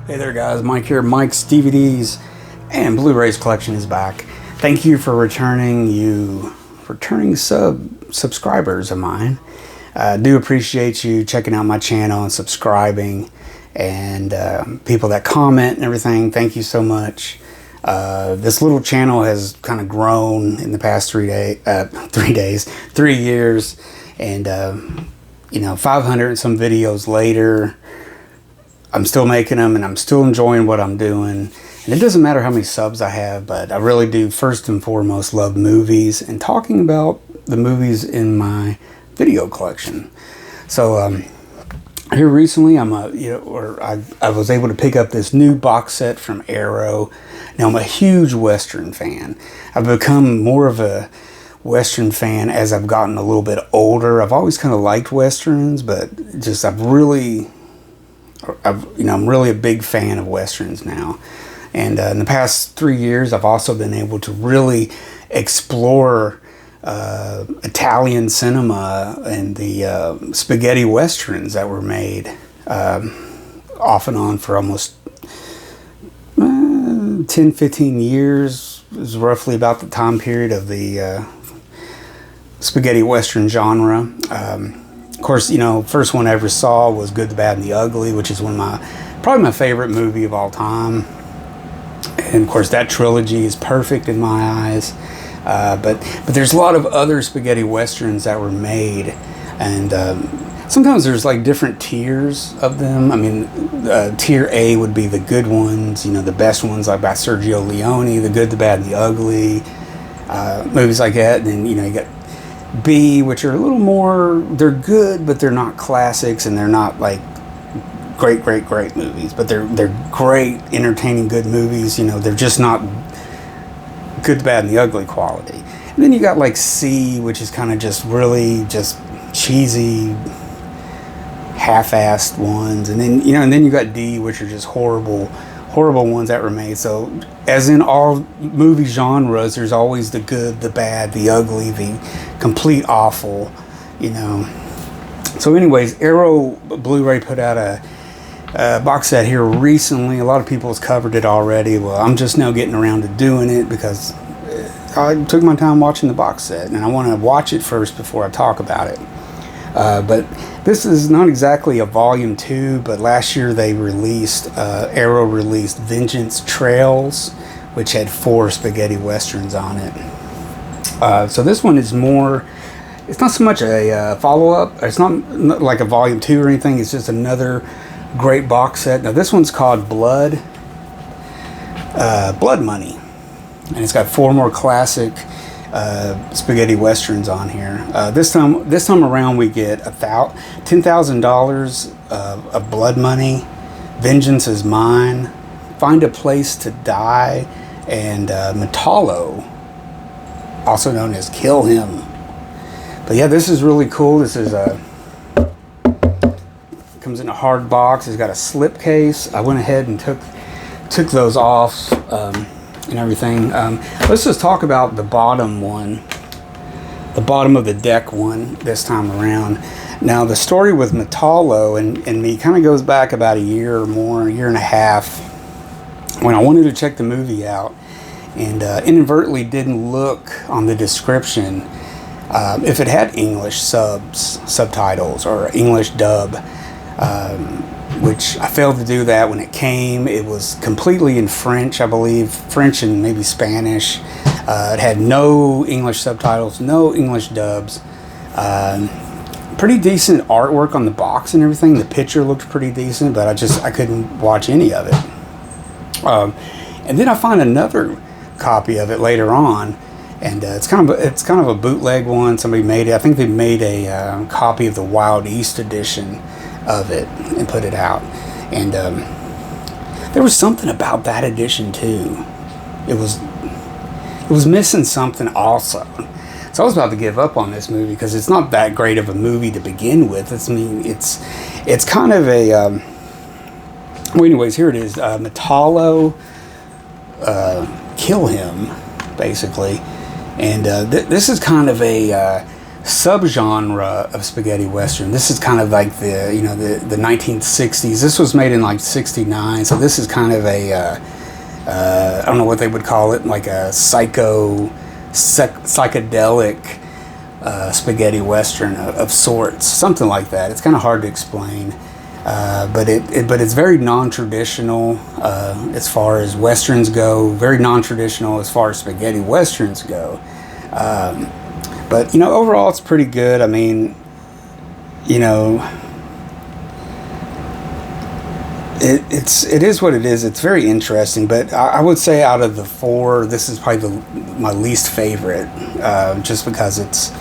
Hey there guys, Mike here. Mike's DVDs and Blu-rays collection is back. Thank you for returning subscribers of mine. I do appreciate you checking out my channel and subscribing, and people that comment and everything. Thank you so much. This little channel has kind of grown in the past 3 years, and 500 and some videos later, I'm still making them and I'm still enjoying what I'm doing. And it doesn't matter how many subs I have, but I really do first and foremost love movies and talking about the movies in my video collection. So here recently, I was able to pick up this new box set from Arrow. Now I'm a huge Western fan. I've become more of a Western fan as I've gotten a little bit older. I've always kind of liked Westerns, but I'm really a big fan of Westerns now. And in the past 3 years, I've also been able to really explore Italian cinema and the spaghetti Westerns that were made off and on for almost 10-15 years. It was roughly about the time period of the spaghetti Western genre. Of course, first one I ever saw was Good, the Bad, and the Ugly, which is probably my favorite movie of all time. And of course, that trilogy is perfect in my eyes. But there's a lot of other spaghetti westerns that were made, and sometimes there's like different tiers of them. I mean, tier A would be the good ones, the best ones, like by Sergio Leone, The Good, the Bad, and the Ugly, movies like that. And then you got B, which are a little more, they're good, but they're not classics, and they're not like great movies, but they're great, entertaining, good movies. They're just not Good, the Bad, and the Ugly quality. And then you got like C, which is kind of just really just cheesy, half-assed ones, and then you got D, which are just horrible ones that were made. So as in all movie genres, there's always the good, the bad, the ugly, the complete awful, So anyways, Arrow Blu-ray put out a box set here recently. A lot of people have covered it already. Well, I'm just now getting around to doing it because I took my time watching the box set, and I want to watch it first before I talk about it. But this is not exactly a volume 2, but last year they Arrow released Vengeance Trails, which had 4 spaghetti westerns on it. So this one is more, it's not so much a follow-up. It's not like a volume 2 or anything. It's just another great box set. Now this one's called Blood Money, and it's got 4 more classic spaghetti westerns on here. This time around, we get $10,000 of Blood Money, Vengeance is Mine, Find a Place to Die, and Metallo, also known as Kill Him. But yeah, this is really cool. This is comes in a hard box. It's got a slip case. I went ahead and took those off and everything. Let's just talk about the bottom one, the bottom of the deck one this time around. Now the story with Metallo and me kind of goes back about a year or more, a year and a half, when I wanted to check the movie out, and inadvertently didn't look on the description if it had English subtitles or English dub, which I failed to do that when it came. It was completely in French, I believe, French and maybe Spanish. It had no English subtitles, no English dubs. Pretty decent artwork on the box and everything. The picture looked pretty decent, but I couldn't watch any of it. And then I find another copy of it later on, and it's kind of a bootleg one. Somebody made it. I think they made a copy of the Wild East edition of it and put it out. And there was something about that edition too. It was missing something also. So I was about to give up on this movie because it's not that great of a movie to begin with. It's kind of a well, anyways, here it is. Metallo, Kill Him, basically. And this is kind of a subgenre of spaghetti western. This is kind of like the, you know, the 1960s. This was made in like 69, so this is kind of a I don't know what they would call it, like a psychedelic spaghetti western of sorts, something like that. It's kind of hard to explain, but it's very non-traditional as far as westerns go. Very non-traditional as far as spaghetti westerns go. But, you know, overall it's pretty good. I mean, you know, it is what it is. It's very interesting, but I would say out of the four, this is probably my least favorite, just because it's,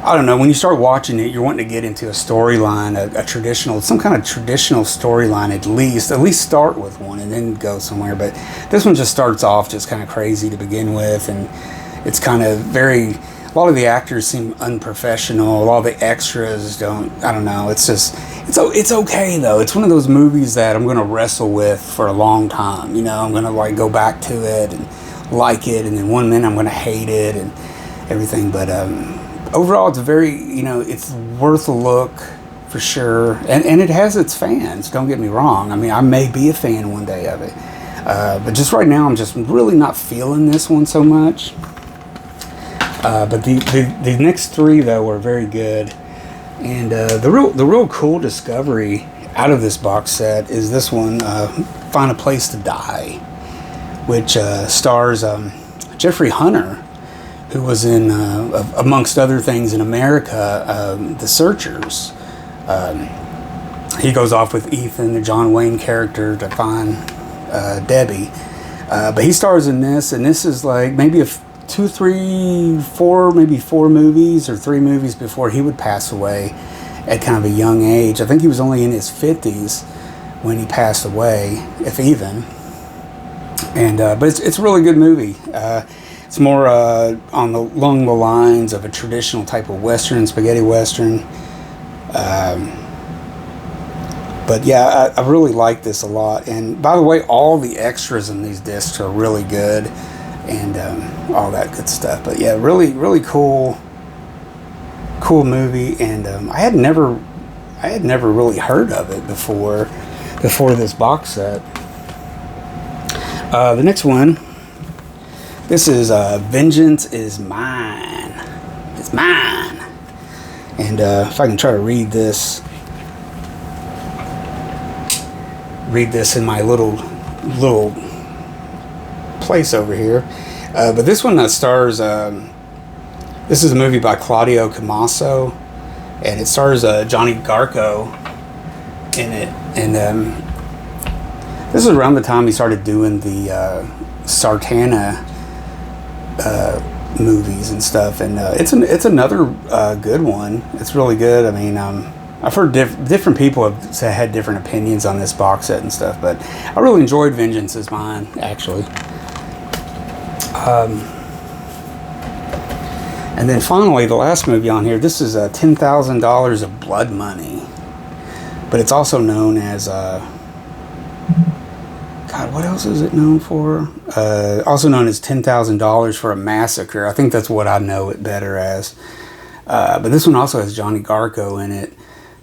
I don't know, when you start watching it, you're wanting to get into a storyline, a traditional, some kind of traditional storyline at least start with one and then go somewhere. But this one just starts off just kind of crazy to begin with, and it's kind of very, a lot of the actors seem unprofessional. A lot of the extras don't, I don't know. It's just, it's okay though. It's one of those movies that I'm going to wrestle with for a long time. You know, I'm going to like go back to it and like it, and then one minute I'm going to hate it and everything. But overall, it's very, you know, it's worth a look for sure. And it has its fans, don't get me wrong. I mean, I may be a fan one day of it. But just right now, I'm just really not feeling this one so much. But the next three though were very good, and the real cool discovery out of this box set is this one, "Find a Place to Die," which stars Jeffrey Hunter, who was in amongst other things in America, The Searchers. He goes off with Ethan, the John Wayne character, to find Debbie, but he stars in this, and this is like maybe maybe four movies or 3 movies before he would pass away at kind of a young age. I think he was only in his 50s when he passed away, if even. And but it's a really good movie. It's more along the lines of a traditional type of western, spaghetti western. But yeah, I really like this a lot. And by the way, all the extras in these discs are really good, and all that good stuff. But yeah, really cool movie. And I had never really heard of it before this box set. The next one, this is Vengeance is Mine. It's mine. And if I can try to read this in my little place over here. But this one stars, this is a movie by Claudio Camaso, and it stars Johnny Garco in it. And this is around the time he started doing the Sartana movies and stuff. And it's another good one. It's really good. I mean, I've heard different people have had different opinions on this box set and stuff, but I really enjoyed Vengeance is Mine, actually. And then finally, the last movie on here, this is $10,000 of Blood Money, but it's also known as God, what else is it known for? Also known as $10,000 for a Massacre. I think that's what I know it better as. But this one also has Johnny Garco in it,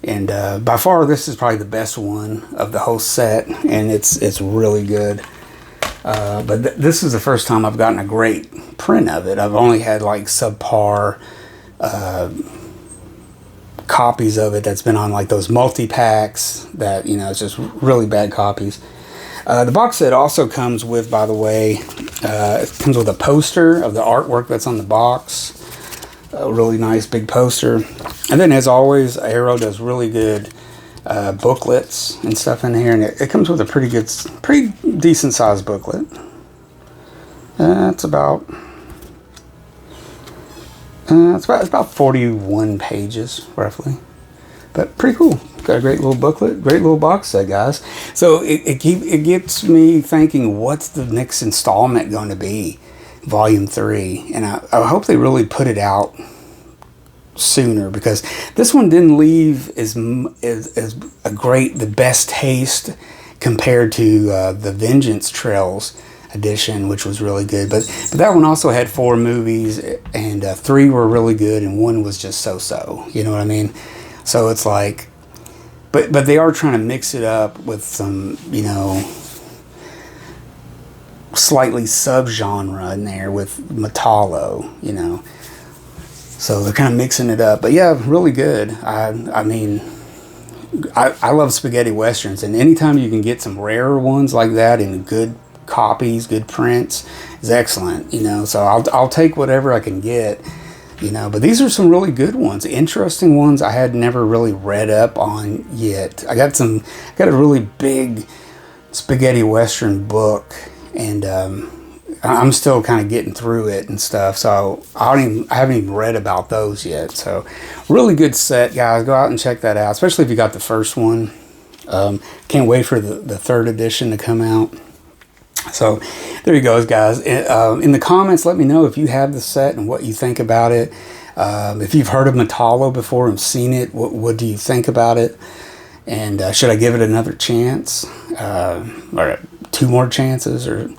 and by far this is probably the best one of the whole set, and it's really good. But this is the first time I've gotten a great print of it. I've only had like subpar copies of it that's been on like those multi-packs that, you know, it's just really bad copies. The box set also comes with, by the way, it comes with a poster of the artwork that's on the box. A really nice big poster. And then, as always, Arrow does really good booklets and stuff in here, and it comes with a pretty decent sized booklet. It's about 41 pages roughly, but pretty cool. Got a great little booklet, great little box set, guys. So it gets me thinking, what's the next installment going to be? Volume 3, and I hope they really put it out sooner, because this one didn't leave as the best taste compared to the Vengeance Trails edition, which was really good. But that one also had 4 movies, and 3 were really good, and 1 was just so-so. You know what I mean? So it's like, but they are trying to mix it up with some, you know, slightly subgenre in there with Metallo, you know. So they're kind of mixing it up. But yeah, really good. I mean, I love spaghetti westerns, and anytime you can get some rarer ones like that in good copies, good prints, is excellent, you know. So I'll take whatever I can get, you know. But these are some really good ones, interesting ones I had never really read up on yet. I got a really big spaghetti western book, and I'm still kind of getting through it and stuff, so I haven't even read about those yet. So really good set, guys. Go out and check that out, especially if you got the first one. Can't wait for the 3rd edition to come out. So there you go, guys. In the comments, let me know if you have the set and what you think about it. If you've heard of Metallo before and seen it, what do you think about it? And should I give it another chance, or 2 more chances, or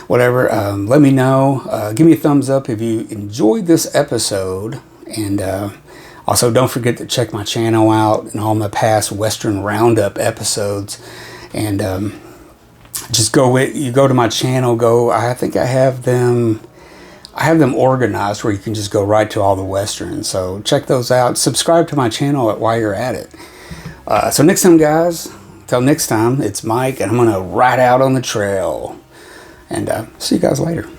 whatever? Let me know. Give me a thumbs up if you enjoyed this episode, and also don't forget to check my channel out and all my past Western Roundup episodes. And just you go to my channel. I think I have them organized where you can just go right to all the Westerns. So check those out. Subscribe to my channel while you're at it. So next time, guys, till next time, it's Mike, and I'm going to ride out on the trail. And see you guys later.